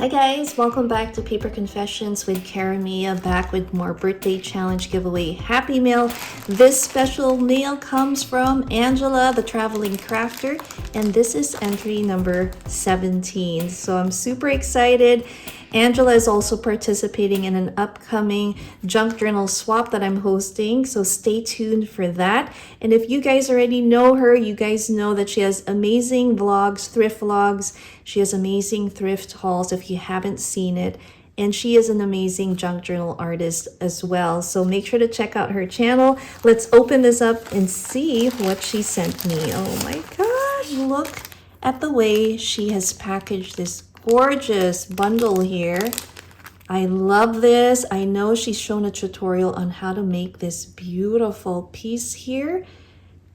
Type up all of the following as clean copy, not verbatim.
Hi guys, welcome back to Paper Confessions with Kara Mia, back with more birthday challenge giveaway happy mail. This special mail comes from Angela, the traveling crafter, and this is entry number 17. So I'm super excited. Angela is also participating in an upcoming junk journal swap that I'm hosting, so stay tuned for that. And if you guys already know her, you guys know that she has amazing vlogs, thrift vlogs. She has amazing thrift hauls if you haven't seen it. And she is an amazing junk journal artist as well. So make sure to check out her channel. Let's open this up and see what she sent me. Oh my gosh, look at the way she has packaged this gorgeous bundle here. I love this. I know she's shown a tutorial on how to make this beautiful piece here.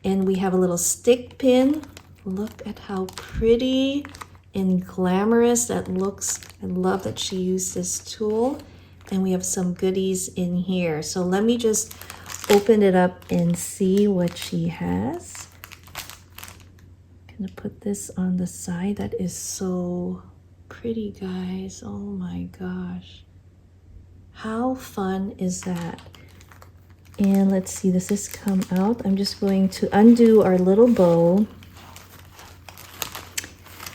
And we have a little stick pin. Look at how pretty and glamorous that looks. I love that she used this tool. And we have some goodies in here. So let me just open it up and see what she has. I'm gonna put this on the side. That is so pretty, guys. Oh my gosh. How fun is that? And let's see, does this come out? I'm just going to undo our little bow.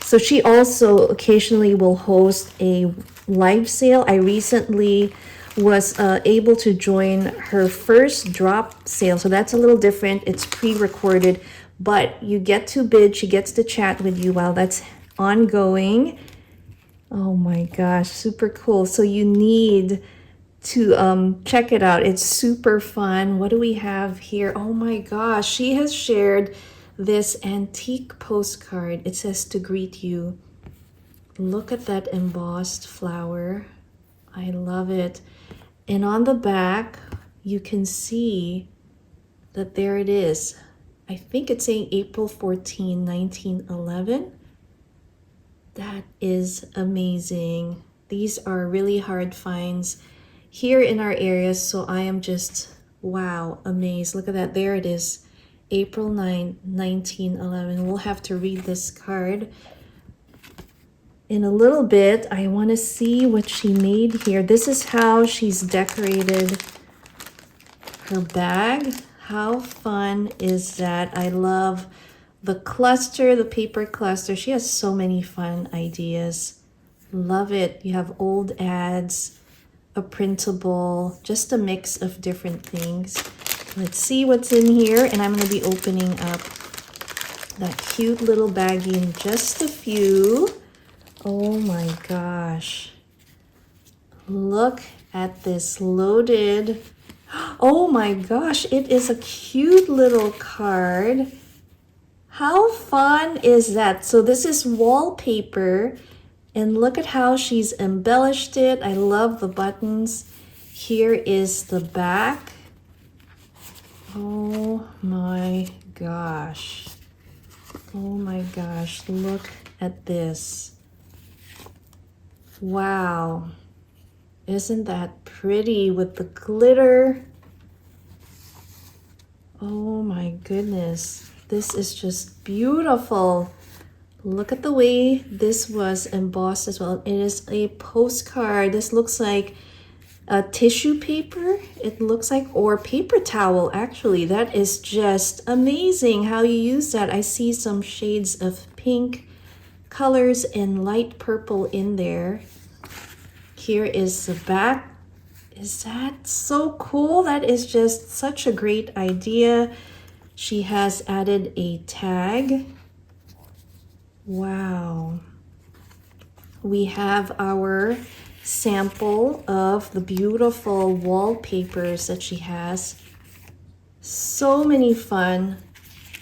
So she also occasionally will host a live sale. I recently was able to join her first drop sale. So that's a little different. It's pre-recorded, but you get to bid. She gets to chat with you while that's ongoing. Oh my gosh, super cool. So you need to check it out. It's super fun. What do we have here? Oh my gosh, she has shared this antique postcard. It says to greet you. Look at that embossed flower. I love it. And on the back, you can see that there it is. I think it's saying April 14, 1911. That is amazing. These are really hard finds here in our area, so I am just, wow, amazed. Look at that. There it is. April 9, 1911. We'll have to read this card in a little bit. I want to see what she made here. This is how she's decorated her bag. How fun is that? I love the cluster, the paper cluster. She has so many fun ideas. Love it. You have old ads, a printable, just a mix of different things. Let's see what's in here. And I'm going to be opening up that cute little baggie in just a few. Oh my gosh. Look at this loaded. Oh my gosh, it is a cute little card. How fun is that? So this is wallpaper, and look at how she's embellished it. I love the buttons. Here is the back. Oh my gosh. Oh my gosh, look at this. Wow. Isn't that pretty with the glitter? Oh my goodness. This is just beautiful. Look at the way this was embossed as well. It is a postcard. This looks like a tissue paper. It looks like, or paper towel actually. That is just amazing how you use that. I see some shades of pink colors and light purple in there. Here is the back. Is that so cool? That is just such a great idea. She has added a tag. Wow. We have our sample of the beautiful wallpapers that she has. So many fun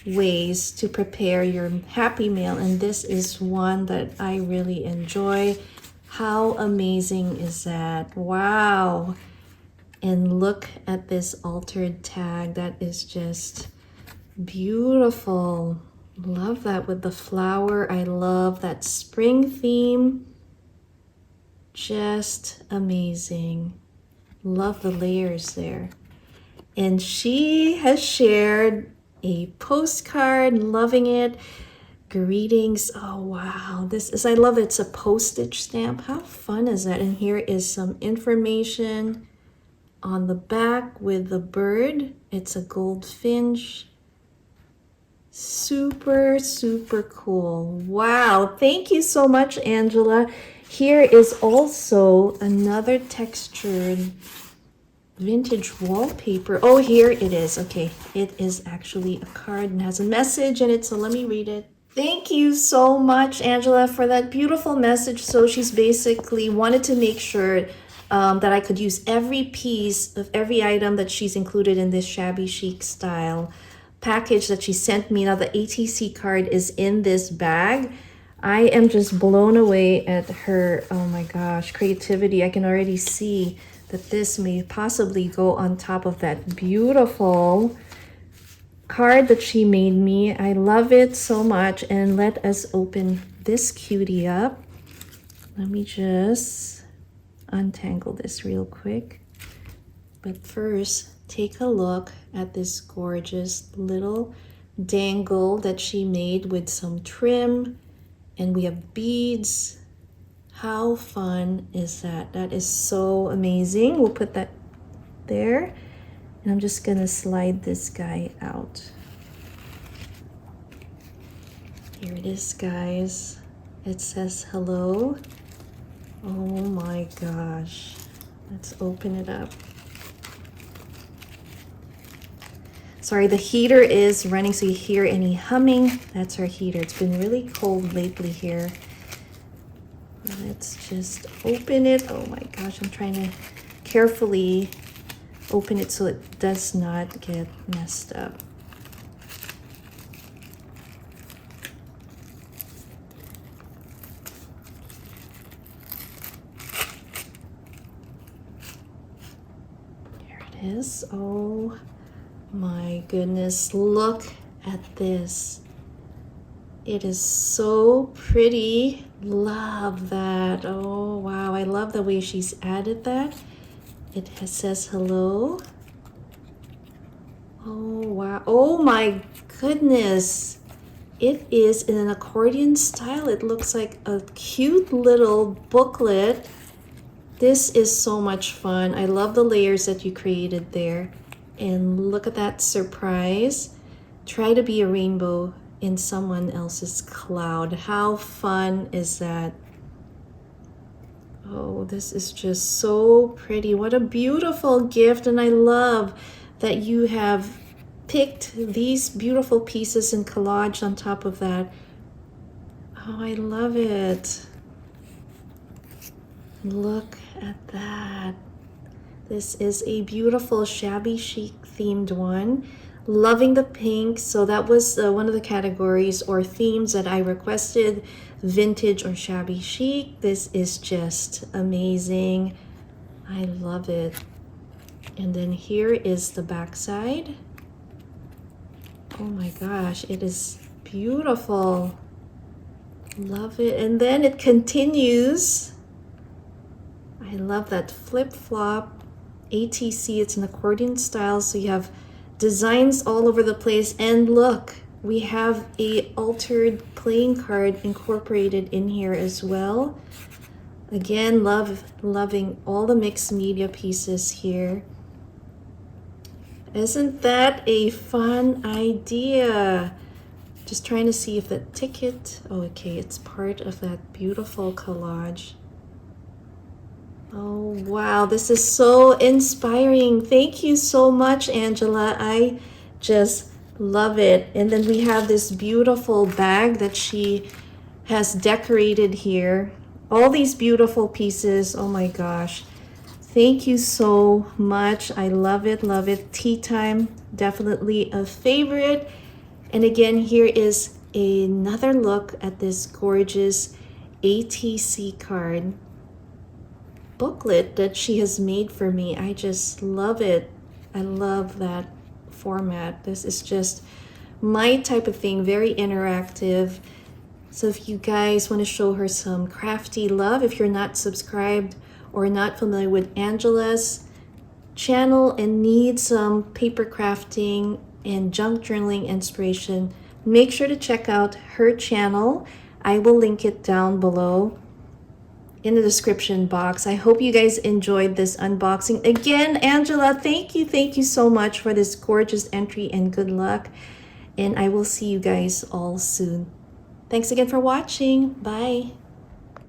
ways to prepare your happy meal, and this is one that I really enjoy. How amazing is that? Wow. And look at this altered tag. That is just beautiful. Love that with the flower. I love that spring theme. Just amazing. Love the layers there. And she has shared a postcard, loving it. Greetings. Oh, wow. This is, I love it. It's a postage stamp. How fun is that? And here is some information on the back with the bird. It's a goldfinch. Super, super cool. Wow. Thank you so much, Angela. Here is also another textured vintage wallpaper. Oh, here it is. Okay. It is actually a card and has a message in it. So let me read it. Thank you so much, Angela, for that beautiful message. So she's basically wanted to make sure that I could use every piece of every item that she's included in this shabby chic style package that she sent me. Now the ATC card is in this bag. I am just blown away at her, oh my gosh, creativity. I can already see that this may possibly go on top of that beautiful card that she made me. I love it so much. And let us open this cutie up. Let me just untangle this real quick. But first, take a look at this gorgeous little dangle that she made with some trim. And we have beads. How fun is that? That is so amazing. We'll put that there. And I'm just gonna slide this guy out. Here it is, guys. It says hello. Oh my gosh. Let's open it up. Sorry, the heater is running, so you hear any humming. That's our heater. It's been really cold lately here. Let's just open it. Oh my gosh, I'm trying to carefully open it so it does not get messed up. There it is. Oh my goodness, look at this. It is so pretty. Love that. Oh wow, I love the way she's added that. It says hello. Oh wow. Oh my goodness. It is in an accordion style. It looks like a cute little booklet. This is so much fun. I love the layers that you created there. And look at that surprise. Try to be a rainbow in someone else's cloud. How fun is that? Oh, this is just so pretty. What a beautiful gift. And I love that you have picked these beautiful pieces and collage on top of that. Oh, I love it. Look at that. This is a beautiful shabby chic themed one. Loving the pink. So that was one of the categories or themes that I requested. Vintage or shabby chic. This is just amazing. I love it. And then here is the back side. Oh my gosh, it is beautiful. Love it. And then it continues. I love that flip-flop ATC. It's an accordion style, so you have designs all over the place. And look, we have a altered playing card incorporated in here as well. Again, loving all the mixed media pieces here. Isn't that a fun idea? Just trying to see if the ticket, oh, okay, it's part of that beautiful collage. Oh, wow, this is so inspiring. Thank you so much, Angela. I just love it. And then we have this beautiful bag that she has decorated here. All these beautiful pieces. Oh my gosh. Thank you so much. I love it, love it. Tea time, definitely a favorite. And again, here is another look at this gorgeous ATC card booklet that she has made for me. I just love it. I love that format. This is just my type of thing, very interactive. So if you guys want to show her some crafty love, if you're not subscribed or not familiar with Angela's channel and need some paper crafting and junk journaling inspiration, make sure to check out her channel. I will link it down below in the description box. I hope you guys enjoyed this unboxing. Again, Angela, thank you so much for this gorgeous entry, and good luck. And I will see you guys all soon. Thanks again for watching. Bye.